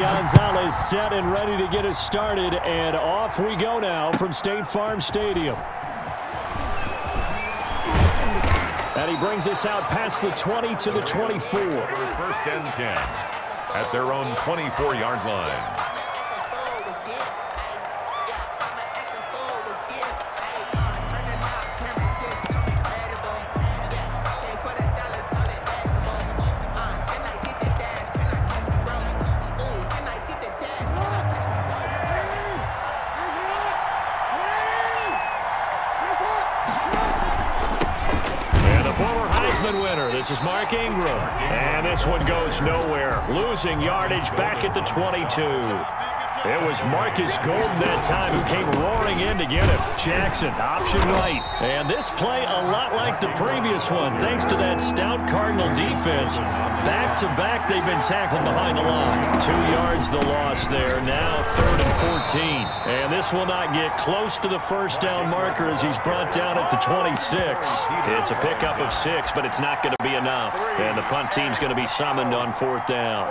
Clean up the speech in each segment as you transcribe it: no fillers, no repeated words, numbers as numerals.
Gonzalez set and ready to get us started, and off we go now from State Farm Stadium. And he brings us out past the 20 to the 24. First and 10 at their own 24-yard line. Winner. This is Mark Ingram. And this one goes nowhere. Losing yardage back at the 22. It was Marcus Golden that time who came roaring in to get him. Jackson, option right. And this play a lot like the previous one, thanks to that stout Cardinal defense. Back-to-back, they've been tackled behind the line. 2 yards the loss there. Now 3rd and 14. And this will not get close to the first down marker as he's brought down at the 26. It's a pickup of 6, but it's not going to be enough. And the punt team's going to be summoned on 4th down.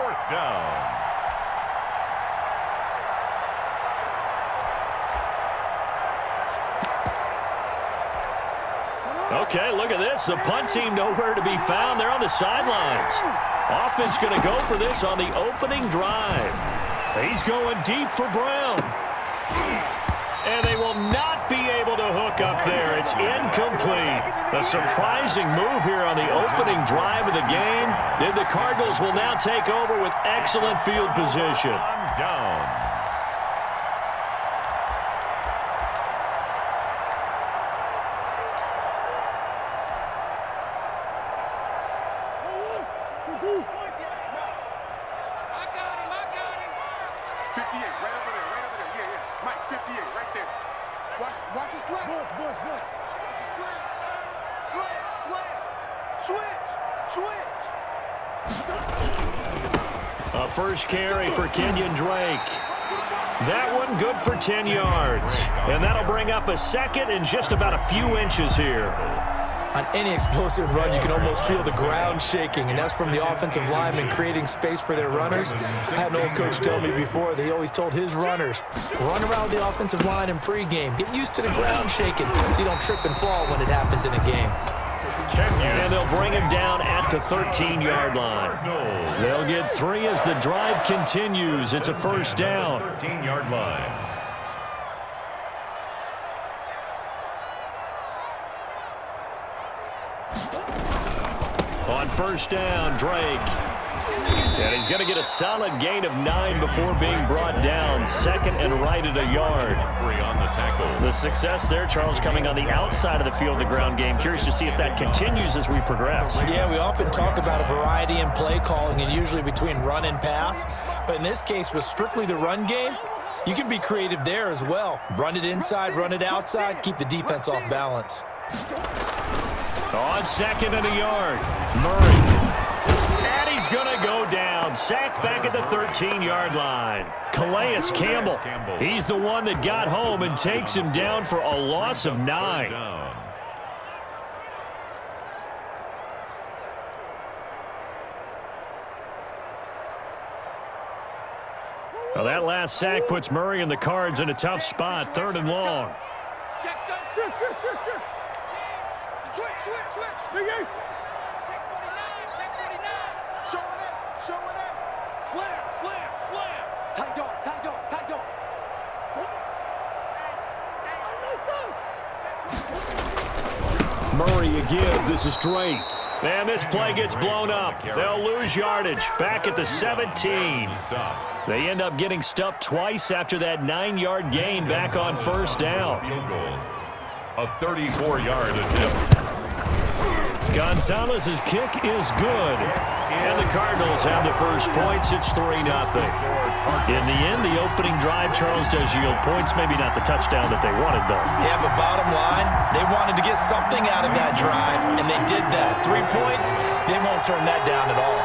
Okay, look at this. The punt team nowhere to be found. They're on the sidelines. Offense going to go for this on the opening drive. He's going deep for Brown. And they will not be able to hook up there. It's incomplete. A surprising move here on the opening drive of the game. Then the Cardinals will now take over with excellent field position. Down. A first carry for Kenyon Drake. That one good for 10 yards. And that'll bring up a second and just about a few inches here. On any explosive run, you can almost feel the ground shaking, and that's from the offensive linemen creating space for their runners. I had an old coach tell me before, they always told his runners, run around the offensive line in pregame. Get used to the ground shaking so you don't trip and fall when it happens in a game. And they'll bring him down at the 13-yard line. They'll get 3 as the drive continues. It's a first down. 13-yard line. On first down, Drake. And he's going to get a solid gain of 9 before being brought down. 2nd and right at a yard. On the tackle. The success there, Charles, coming on the outside of the field, the ground game. Curious to see if that continues as we progress. Yeah, we often talk about a variety in play calling and usually between run and pass. But in this case, with strictly the run game, you can be creative there as well. Run it inside, run it outside, keep the defense off balance. On 2nd and a yard, Murray. And he's going to go down. Sacked back at the 13-yard line. Calais Campbell. He's the one that got home and takes him down for a loss of 9. Well, that last sack puts Murray and the Cards in a tough spot. 3rd and long. Switch. Check 49. Showing up. Slam. Tight dog. Murray again. This is Drake. And this play gets blown up. They'll lose yardage back at the 17. They end up getting stuffed twice after that 9-yard gain back on first down. A 34-yard attempt. Gonzalez's kick is good. And the Cardinals have the first points. It's 3-0. In the end, the opening drive, Charles, does yield points. Maybe not the touchdown that they wanted, though. Yeah, but bottom line, they wanted to get something out of that drive, and they did that. 3 points, they won't turn that down at all.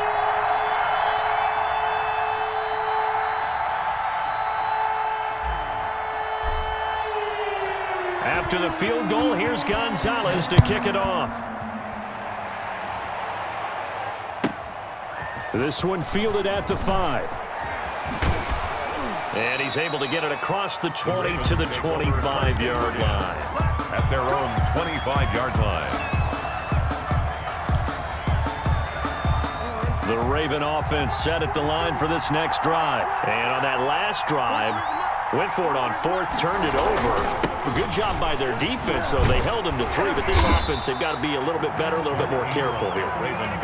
After the field goal, here's Gonzalez to kick it off. This one fielded at the 5. And he's able to get it across the 20 to the 25-yard line. At their own 25-yard line. The Raven offense set at the line for this next drive. And on that last drive, went for it on fourth, turned it over. A good job by their defense, though. They held him to 3, but this offense, they've got to be a little bit better, a little bit more careful here.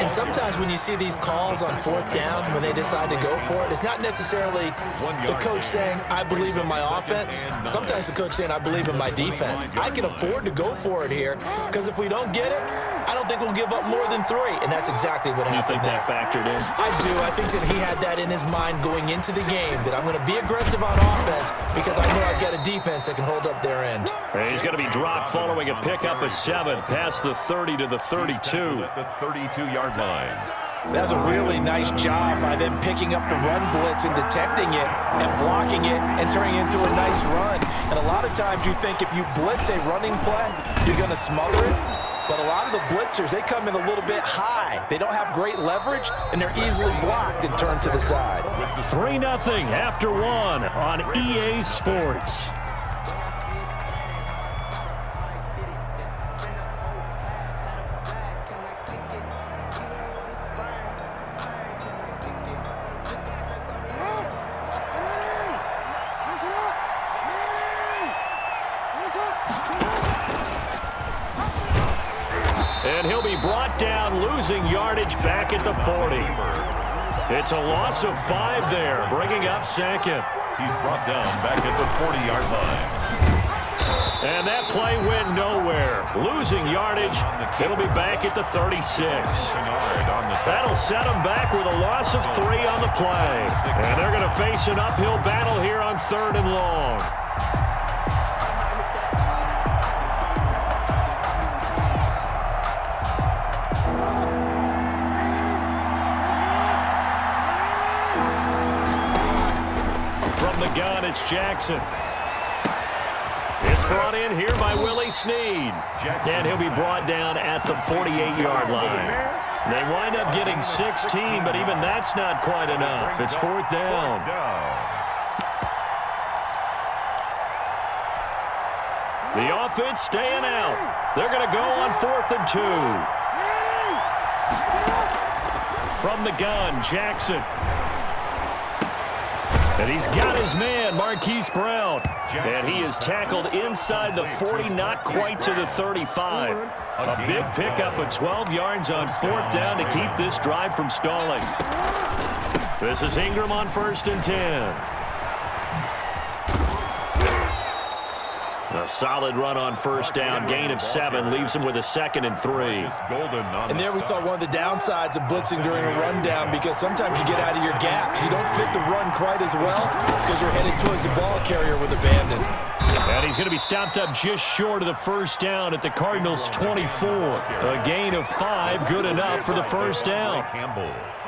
And sometimes when you see these calls on fourth down, when they decide to go for it, it's not necessarily the coach saying, I believe in my offense. Sometimes the coach saying, I believe in my defense. I can afford to go for it here, because if we don't get it, I don't think we'll give up more than 3. And that's exactly what happened. You think that factored in? I do. I think that he had that in his mind going into the game, that I'm going to be aggressive on offense because I know I've got a defense that can hold up their end. He's going to be dropped following a pickup of 7 past the 30 to the 32. At the 32-yard line. That's a really nice job by them picking up the run blitz and detecting it and blocking it and turning it into a nice run. And a lot of times you think if you blitz a running play, you're going to smother it. But a lot of the blitzers, they come in a little bit high. They don't have great leverage, and they're easily blocked and turned to the side. 3-0 after 1 on EA Sports. And he'll be brought down, losing yardage back at the 40. It's a loss of 5 there, bringing up second. He's brought down back at the 40-yard line. And that play went nowhere. Losing yardage, it'll be back at the 36. That'll set them back with a loss of 3 on the play. And they're going to face an uphill battle here on 3rd and long. Gun, it's Jackson. It's brought in here by Willie Snead. And he'll be brought down at the 48-yard line. They wind up getting 16, but even that's not quite enough. It's 4th down. The offense staying out. They're going to go on 4th and 2. From the gun, Jackson. And he's got his man, Marquise Brown. And he is tackled inside the 40, not quite to the 35. A big pickup of 12 yards on 4th down to keep this drive from stalling. This is Ingram on 1st and 10. A solid run on 1st down. Gain of 7 leaves him with a 2nd and 3. And there we saw one of the downsides of blitzing during a rundown, because sometimes you get out of your gaps. You don't fit the run quite as well because you're headed towards the ball carrier with abandon. And he's going to be stopped up just short of the 1st down at the Cardinals' 24. A gain of 5, good enough for the 1st down.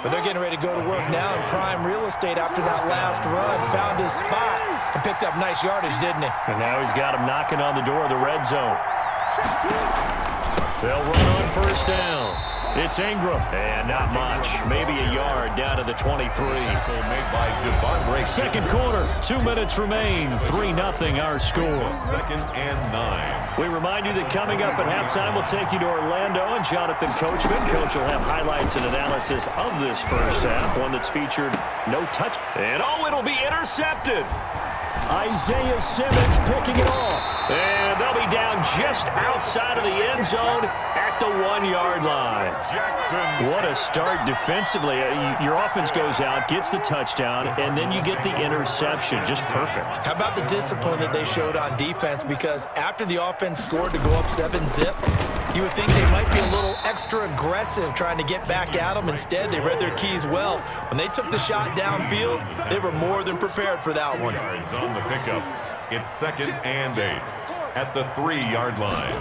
But they're getting ready to go to work now in prime real estate after that last run. Found his spot and picked up nice yardage, didn't he? And now he's got him knocking on the door of the red zone. They'll run on 1st down. It's Ingram. And not much. Maybe a yard down to the 23. Second quarter, 2 minutes remain. 3-0 our score. 2nd and 9. We remind you that coming up at halftime, we'll take you to Orlando and Jonathan Coachman. Coach will have highlights and analysis of this first half, one that's featured no touch. And it'll be intercepted. Isaiah Simmons picking it off. And they'll be down just outside of the end zone at the 1-yard line. What a start defensively. Your offense goes out, gets the touchdown, and then you get the interception. Just perfect. How about the discipline that they showed on defense? Because after the offense scored to go up 7-zip, you would think they might be a little extra aggressive trying to get back at them. Instead, they read their keys well. When they took the shot downfield, they were more than prepared for that one. On the pickup, it's 2nd and 8 at the 3-yard line.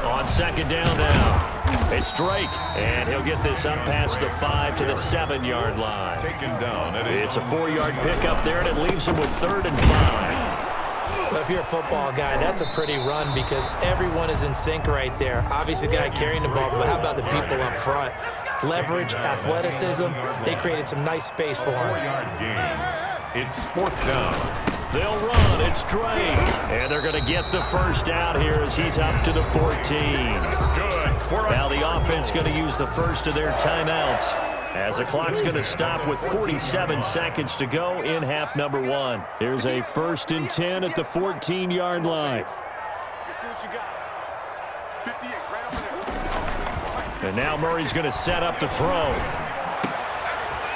On 2nd down now, it's Drake, and he'll get this up past the 5 to the 7-yard line. Taken down. It's a 4-yard pickup there, and it leaves him with 3rd and 5. Well, if you're a football guy, that's a pretty run because everyone is in sync right there. Obviously, the guy carrying the ball, but how about the people up front? Leverage, athleticism, they created some nice space for him. 4-yard gain. It's 4th down. They'll run. It's Drake. And they're going to get the first out here as he's up to the 14. Good. Now the offense going to use the first of their timeouts as the clock's going to stop with 47 seconds to go in half number 1. Here's a 1st and 10 at the 14-yard line. Let's see what you got. 58, right over there. And now Murray's going to set up the throw.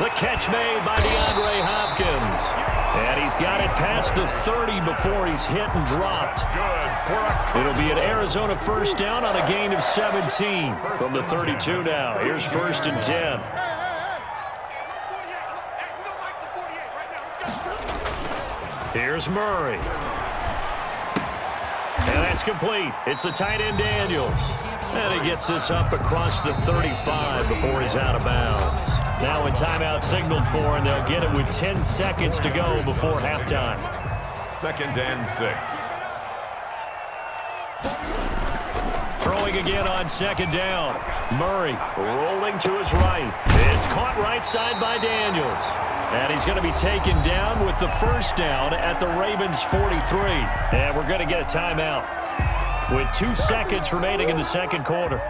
The catch made by DeAndre Hopkins. And he's got it past the 30 before he's hit and dropped. Good. It'll be an Arizona first down on a gain of 17 from the 32 now. Here's 1st and 10. Here's Murray. And that's complete. It's the tight end Daniels. And he gets this up across the 35 before he's out of bounds. Now a timeout signaled for, and they'll get it with 10 seconds to go before halftime. 2nd and 6. Throwing again on 2nd down. Murray rolling to his right. It's caught right side by Daniels. And he's going to be taken down with the first down at the Ravens' 43. And we're going to get a timeout with 2 seconds remaining in the second quarter.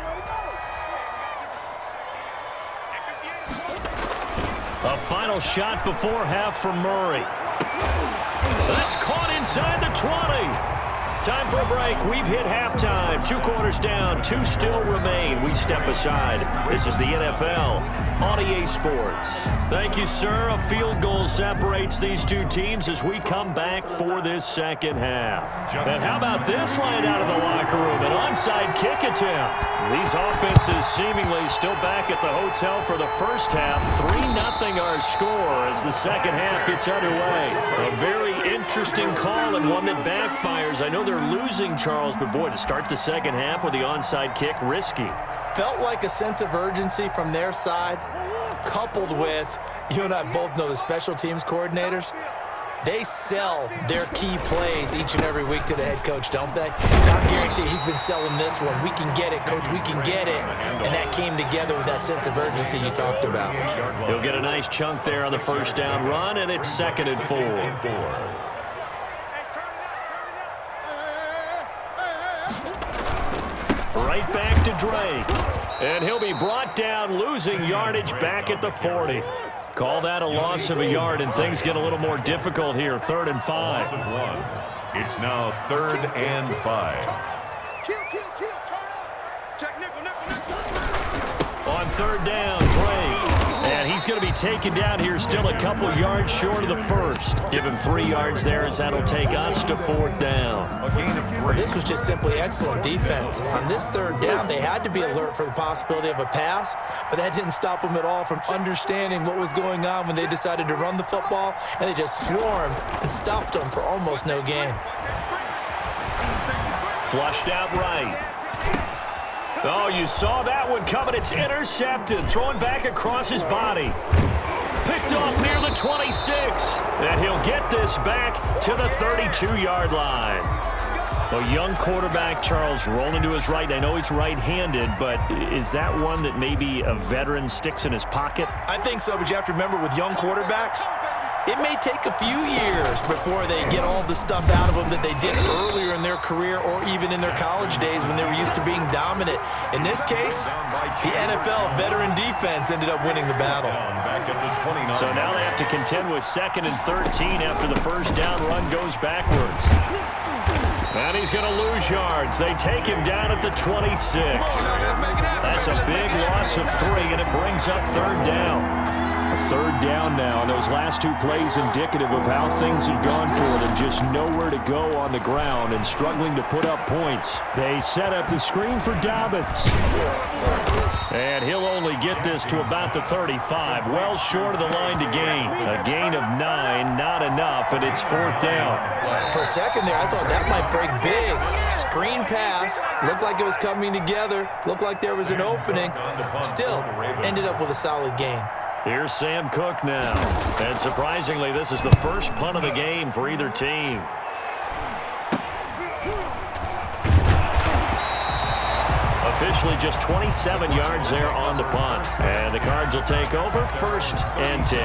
A final shot before half for Murray. That's caught inside the 20. Time for a break. We've hit halftime. 2 quarters down. 2 still remain. We step aside. This is the NFL on EA Sports. Thank you, sir. A field goal separates these two teams as we come back for this second half. And how about this line out of the locker room? An onside kick attempt. These offenses seemingly still back at the hotel for the first half. 3-0 our score as the second half gets underway. A very interesting call and one that backfires. I know they're losing, Charles, but boy, to start the second half with the onside kick, risky. Felt like a sense of urgency from their side, coupled with, you and I both know the special teams coordinators, they sell their key plays each and every week to the head coach, don't they? And I guarantee he's been selling this one. We can get it, coach, we can get it. And that came together with that sense of urgency you talked about. He'll get a nice chunk there on the first down run, and it's 2nd and 4. Right back to Drake. And he'll be brought down, losing yardage back at the 40. Call that a loss of a yard, and things get a little more difficult here. 3rd and 5. It's now 3rd and 5. Kill, turn up. Check nickel. On 3rd down, Drake. And he's going to be taken down here, still a couple yards short of the first. Give him 3 yards there as that'll take us to 4th down. A gain of 3. Well, this was just simply excellent defense. On this 3rd down, they had to be alert for the possibility of a pass, but that didn't stop them at all from understanding what was going on when they decided to run the football, and they just swarmed and stopped them for almost no gain. Flushed out right. Oh, you saw that one coming. It's intercepted. Thrown back across his body. Picked off near the 26. And he'll get this back to the 32-yard line. A young quarterback, Charles, rolling to his right. I know he's right-handed, but is that one that maybe a veteran sticks in his pocket? I think so, but you have to remember with young quarterbacks, it may take a few years before they get all the stuff out of them that they did earlier in their career or even in their college days when they were used to being dominant. In this case, the NFL veteran defense ended up winning the battle. So now they have to contend with 2nd and 13 after the first down run goes backwards. And he's going to lose yards. They take him down at the 26. That's a big loss of 3, and it brings up 3rd down. A 3rd down now, and those last 2 plays indicative of how things have gone for them. Just nowhere to go on the ground and struggling to put up points. They set up the screen for Dobbins. And he'll only get this to about the 35, well short of the line to gain. A gain of 9, not enough, and it's 4th down. For a second there, I thought that might break big. Screen pass, looked like it was coming together, looked like there was an opening. Still, ended up with a solid gain. Here's Sam Cook now. And surprisingly, this is the first punt of the game for either team. Officially just 27 yards there on the punt. And the Cards will take over 1st and 10.